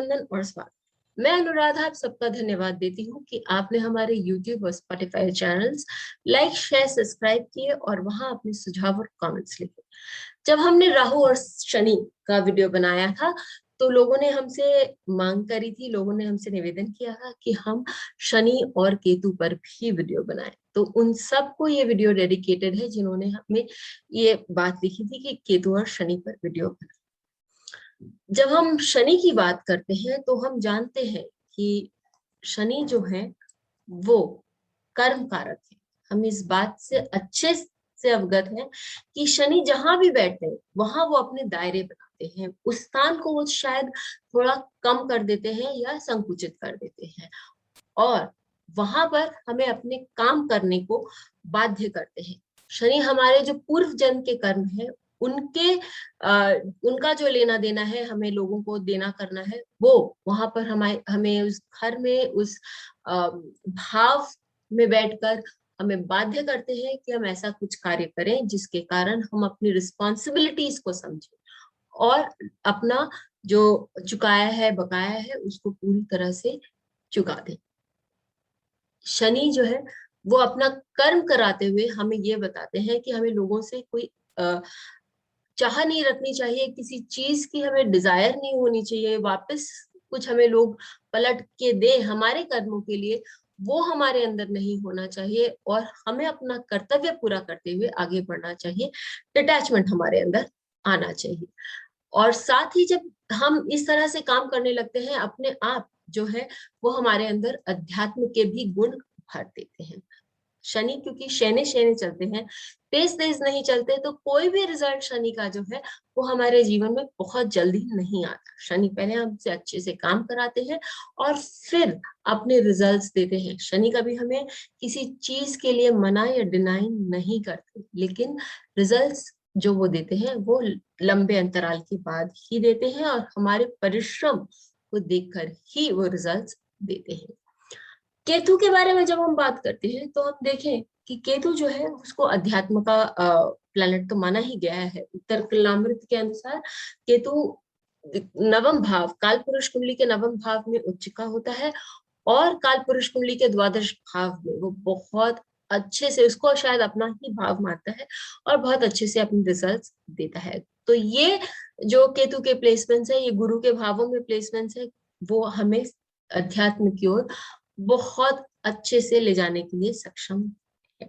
अभिनंदन और स्वागत। मैं अनुराधा आप सबका धन्यवाद देती हूँ कि आपने हमारे YouTube और Spotify channels like share subscribe किए और वहां अपने सुझाव और कमेंट्स लिखे। जब हमने राहु और शनि का वीडियो बनाया था तो लोगों ने हमसे मांग करी थी, लोगों ने हमसे निवेदन किया था कि हम शनि और केतु पर भी वीडियो बनाएं। तो उन सबको ये वीडियो डेडिकेटेड है जिन्होंने हमें ये बात लिखी थी कि केतु और शनि पर वीडियो बनाएं। जब हम शनि की बात करते हैं तो हम जानते हैं कि शनि जो है वो कर्म कारक है। हम इस बात से अच्छे से अवगत हैं कि शनि जहां भी बैठते हैं वहां वो अपने दायरे बनाते हैं, उस स्थान को वो शायद थोड़ा कम कर देते हैं या संकुचित कर देते हैं और वहां पर हमें अपने काम करने को बाध्य करते हैं। शनि हमारे जो पूर्व जन्म के कर्म है उनके उनका जो लेना देना है हमें लोगों को देना करना है, वो वहां पर हमें उस घर में उस भाव में बैठकर हमें बाध्य करते हैं कि हम ऐसा कुछ कार्य करें जिसके कारण हम अपनी रिस्पॉन्सिबिलिटीज को समझें और अपना जो चुकाया है बकाया है उसको पूरी तरह से चुका दें। शनि जो है वो अपना कर्म कराते हुए हमें ये बताते हैं कि हमें लोगों से कोई चाह नहीं रखनी चाहिए, किसी चीज की हमें डिजायर नहीं होनी चाहिए, वापस कुछ हमें लोग पलट के दे हमारे कर्मों के लिए, वो हमारे अंदर नहीं होना चाहिए और हमें अपना कर्तव्य पूरा करते हुए आगे बढ़ना चाहिए। डिटैचमेंट हमारे अंदर आना चाहिए और साथ ही जब हम इस तरह से काम करने लगते हैं अपने आप जो है वो हमारे अंदर अध्यात्म के भी गुण भर देते हैं। शनि क्योंकि शैने शैने चलते हैं, तेज तेज नहीं चलते, तो कोई भी रिजल्ट शनि का जो है वो हमारे जीवन में बहुत जल्दी नहीं आता। शनि पहले हमसे अच्छे से काम कराते हैं और फिर अपने रिजल्ट्स देते हैं। शनि कभी हमें किसी चीज के लिए मना या डिनाई नहीं करते, लेकिन रिजल्ट्स जो वो देते हैं वो लंबे अंतराल के बाद ही देते हैं और हमारे परिश्रम को देखकर ही वो रिजल्ट्स देते हैं। केतु के बारे में जब हम बात करते हैं तो हम देखें कि केतु जो है उसको अध्यात्म का प्लैनेट तो माना ही गया है। उत्तर कलामृत के अनुसार केतु नवम भाव काल पुरुष कुंडली के नवम भाव में उच्च का होता है और काल पुरुष कुंडली के द्वादश भाव में वो बहुत अच्छे से उसको शायद अपना ही भाव मानता है और बहुत अच्छे से अपने रिजल्ट्स देता है। तो ये जो केतु के प्लेसमेंट्स है, ये गुरु के भावों में प्लेसमेंट्स है, वो हमें अध्यात्म की ओर बहुत अच्छे से ले जाने के लिए सक्षम है।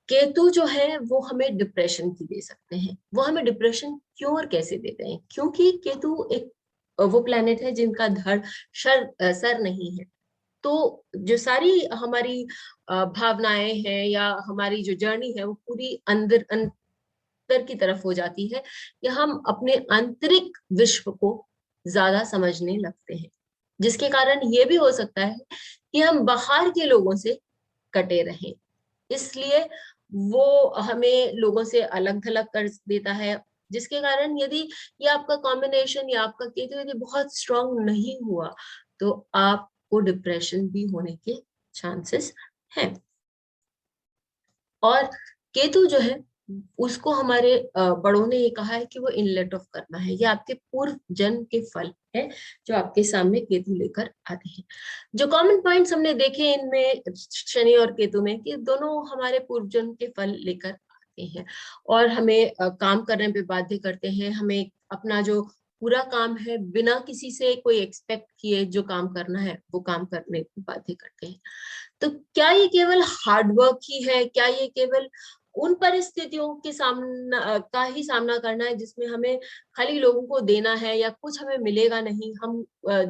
केतु जो है वो हमें डिप्रेशन की दे सकते हैं। वो हमें डिप्रेशन क्यों और कैसे देते हैं? क्योंकि केतु एक वो प्लेनेट है जिनका धड़ सर नहीं है। तो जो सारी हमारी भावनाएं हैं या हमारी जो जर्नी है वो पूरी अंदर की तरफ हो जाती है या हम अपने आंतरिक विश्व को ज्यादा समझने लगते हैं, जिसके कारण ये भी हो सकता है कि हम बाहर के लोगों से कटे रहें। इसलिए वो हमें लोगों से अलग थलग कर देता है, जिसके कारण यदि ये आपका कॉम्बिनेशन या आपका केतु यदि बहुत स्ट्रांग नहीं हुआ तो आपको डिप्रेशन भी होने के चांसेस हैं। और केतु जो है उसको हमारे बड़ों ने ये कहा है कि वो इनलेट ऑफ कर्मा है। ये आपके पूर्व जन्म के फल है जो आपके सामने केतु लेकर आते हैं। जो कॉमन पॉइंट्स हमने देखे इनमें शनि और केतु में कि दोनों हमारे पूर्व जन्म के फल लेकर आते हैं और हमें काम करने पे बाध्य करते हैं। हमें अपना जो पूरा काम है बिना किसी से कोई एक्सपेक्ट किए जो काम करना है वो काम करने को बाध्य करते हैं। तो क्या ये केवल हार्डवर्क ही है? क्या ये केवल उन परिस्थितियों के सामना का ही सामना करना है जिसमें हमें खाली लोगों को देना है या कुछ हमें मिलेगा नहीं? हम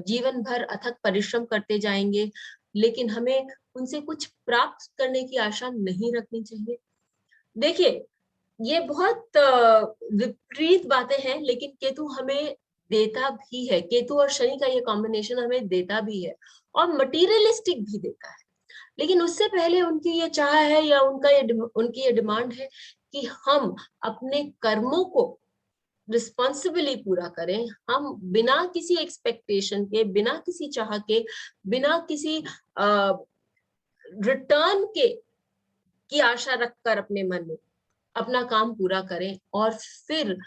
जीवन भर अथक परिश्रम करते जाएंगे लेकिन हमें उनसे कुछ प्राप्त करने की आशा नहीं रखनी चाहिए। देखिए, ये बहुत विपरीत बातें हैं, लेकिन केतु हमें देता भी है। केतु और शनि का ये कॉम्बिनेशन हमें देता भी है और मटीरियलिस्टिक भी देता है। लेकिन उससे पहले उनकी ये चाह है या उनकी ये डिमांड है कि हम अपने कर्मों को रिस्पॉन्सिबली पूरा करें। हम बिना किसी एक्सपेक्टेशन के, बिना किसी चाह के, बिना किसी रिटर्न के की आशा रखकर अपने मन में अपना काम पूरा करें और फिर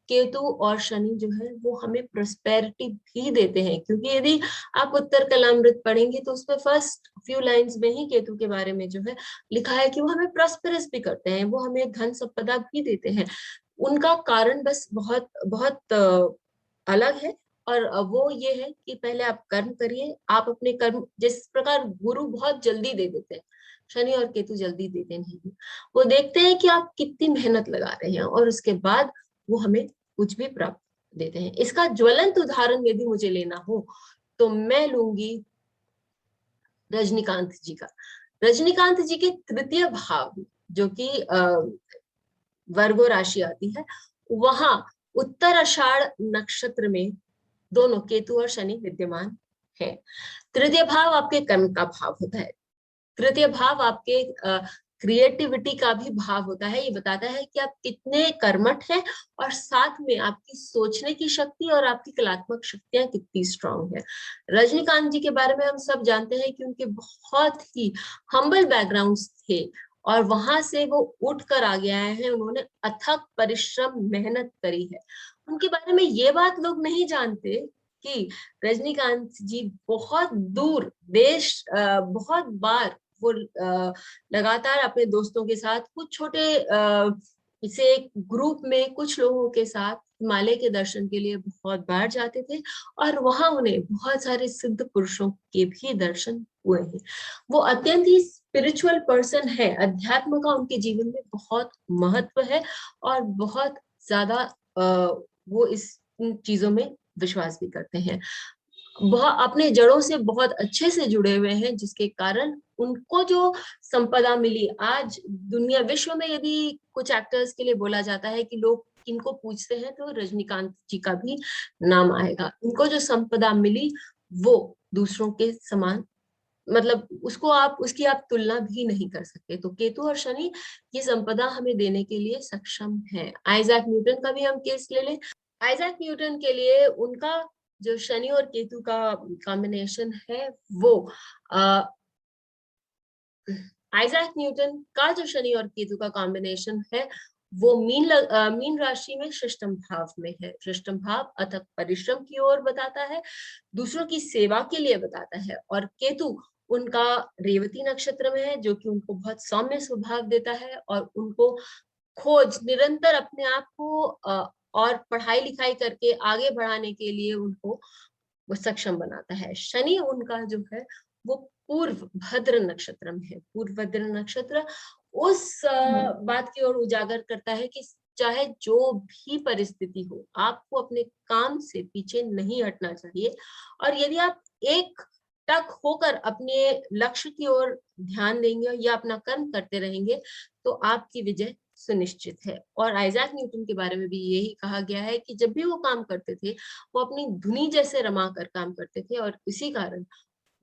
केतु और शनि जो है वो हमें प्रोस्पेरिटी भी देते हैं, क्योंकि यदि आप उत्तर कलामृत पढ़ेंगे तो उसमें फर्स्ट फ्यू लाइंस में ही केतु के बारे में जो है लिखा है कि वो हमें प्रॉस्पेरस भी करते हैं, वो हमें धन संपदा भी देते हैं। उनका कारण बस बहुत बहुत अलग है, और वो ये है कि पहले आप कर्म करिए, आप अपने कर्म, जिस प्रकार गुरु बहुत जल्दी दे देते हैं, शनि और केतु जल्दी देते नहीं हैं। वो देखते हैं कि आप कितनी मेहनत लगा रहे हैं और उसके बाद वो हमें कुछ भी प्राप्त देते हैं। इसका ज्वलंत उदाहरण यदि मुझे लेना हो तो मैं लूंगी रजनीकांत जी का। रजनीकांत जी के तृतीय भाव, जो कि वर्गो राशि आती है, वहां उत्तर आषाढ़ नक्षत्र में दोनों केतु और शनि विद्यमान है। तृतीय भाव आपके कर्म का भाव होता है, तृतीय भाव आपके क्रिएटिविटी का भी भाव होता है। ये बताता है कि आप कितने कर्मठ हैं और साथ में आपकी सोचने की शक्ति और आपकी कलात्मक शक्तियां कितनी स्ट्रांग है। रजनीकांत जी के बारे में हम सब जानते हैं कि उनके बहुत ही हम्बल बैकग्राउंड्स थे और वहां से वो उठ कर आगे आए हैं। उन्होंने अथक परिश्रम मेहनत करी है। उनके बारे में ये बात लोग नहीं जानते कि रजनीकांत जी बहुत दूर देश, बहुत बार वो लगातार अपने दोस्तों के साथ, कुछ छोटे इसे ग्रुप में कुछ लोगों के साथ हिमालय के दर्शन के लिए बहुत बार जाते थे और वहां उन्हें बहुत सारे सिद्ध पुरुषों के भी दर्शन हुए हैं। वो अत्यंत ही स्पिरिचुअल पर्सन है, अध्यात्म का उनके जीवन में बहुत महत्व है और बहुत ज्यादा वो इस इन चीजों में विश्वास भी करते हैं। वह अपने जड़ों से बहुत अच्छे से जुड़े हुए हैं, जिसके कारण उनको जो संपदा मिली, आज दुनिया विश्व में यदि कुछ एक्टर्स के लिए बोला जाता है कि लोग किनको पूछते हैं तो रजनीकांत जी का भी नाम आएगा। उनको जो संपदा मिली वो दूसरों के समान, मतलब उसको आप, उसकी आप तुलना भी नहीं कर सकते। तो केतु और शनि ये संपदा हमें देने के लिए सक्षम है। आइजैक न्यूटन का भी हम केस ले लें। आइजैक न्यूटन के लिए उनका जो शनि और केतु का कॉम्बिनेशन है वो आइजैक न्यूटन का जो शनि और केतु का कॉम्बिनेशन है वो मीन राशि में षष्ठम भाव में है। षष्ठम भाव अथक परिश्रम की ओर बताता है, दूसरों की सेवा के लिए बताता है। और केतु उनका रेवती नक्षत्र में है, जो कि उनको बहुत सौम्य स्वभाव देता है और उनको खोज, निरंतर अपने आप को और पढ़ाई लिखाई करके आगे बढ़ाने के लिए उनको वो सक्षम बनाता है। शनि उनका जो है वो पूर्व भद्र नक्षत्र में है। पूर्व भद्र नक्षत्र उस बात की ओर उजागर करता है कि चाहे जो भी परिस्थिति हो, आपको अपने काम से पीछे नहीं हटना चाहिए और यदि आप एक टक होकर अपने लक्ष्य की ओर ध्यान देंगे या अपना कर्म करते रहेंगे तो आपकी विजय सुनिश्चित है। और आइजैक न्यूटन के बारे में भी यही कहा गया है कि जब भी वो काम करते थे वो अपनी धुनी जैसे रमा कर काम करते थे और इसी कारण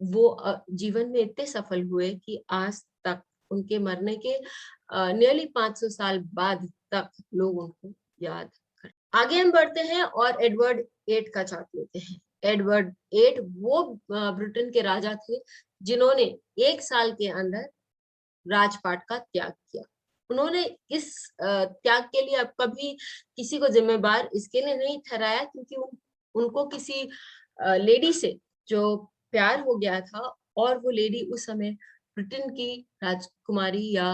वो जीवन में इतने सफल हुए कि आज तक उनके मरने के नियरली 500 साल बाद तक लोग उनको याद कर। आगे हम बढ़ते हैं और एडवर्ड एट का चार्ट लेते हैं। एडवर्ड एट वो ब्रिटेन के राजा थे जिन्होंने 1 साल के अंदर राजपाट का त्याग किया। उन्होंने इस त्याग के लिए अब कभी किसी को जिम्मेदार इसके लिए नहीं ठहराया, क्योंकि उनको किसी लेडी से जो प्यार हो गया था और वो लेडी उस समय ब्रिटेन की राजकुमारी या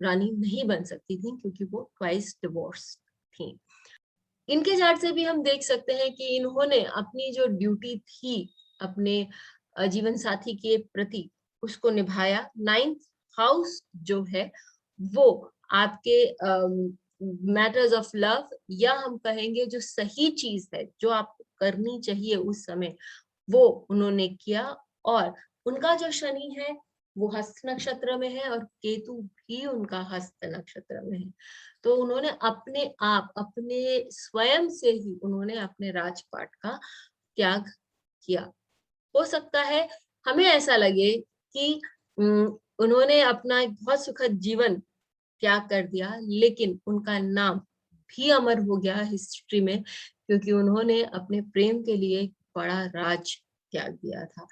रानी नहीं बन सकती थी, क्योंकि वो ट्वाइस डिवोर्स थी। इनके चार्ट से भी हम देख सकते हैं कि इन्होंने अपनी जो ड्यूटी थी अपने जीवन साथी के प्रति उसको निभाया। 9th हाउस जो है वो आपके मैटर्स ऑफ लव, या हम कहेंगे जो सही चीज है जो आपको करनी चाहिए उस समय, वो उन्होंने किया। और उनका जो शनि है वो हस्त नक्षत्र में है और केतु भी उनका हस्त नक्षत्र में है। तो उन्होंने अपने आप, अपने स्वयं से ही उन्होंने अपने राजपाट का त्याग किया। हो सकता है हमें ऐसा लगे कि उन्होंने अपना एक बहुत सुखद जीवन त्याग कर दिया, लेकिन उनका नाम भी अमर हो गया हिस्ट्री में, क्योंकि उन्होंने अपने प्रेम के लिए बड़ा राज त्याग दिया था।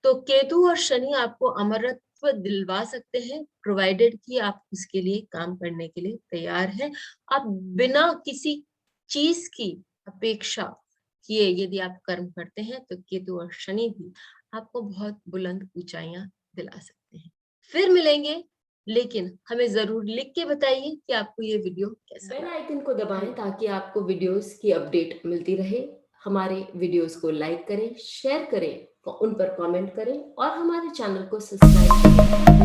तो केतु और शनि आपको अमरत्व दिलवा सकते हैं, प्रोवाइडेड कि आप उसके लिए काम करने के लिए तैयार हैं। आप बिना किसी चीज की अपेक्षा किए यदि आप कर्म करते हैं तो केतु और शनि भी आपको बहुत बुलंद ऊंचाइयां दिला सकते हैं। फिर मिलेंगे, लेकिन हमें जरूर लिख के बताइए कि आपको ये वीडियो कैसा लगा। बेल आइकन को दबाएं ताकि आपको वीडियोस की अपडेट मिलती रहे। हमारे वीडियोस को लाइक करें, शेयर करें, उन पर कमेंट करें और हमारे चैनल को सब्सक्राइब करें।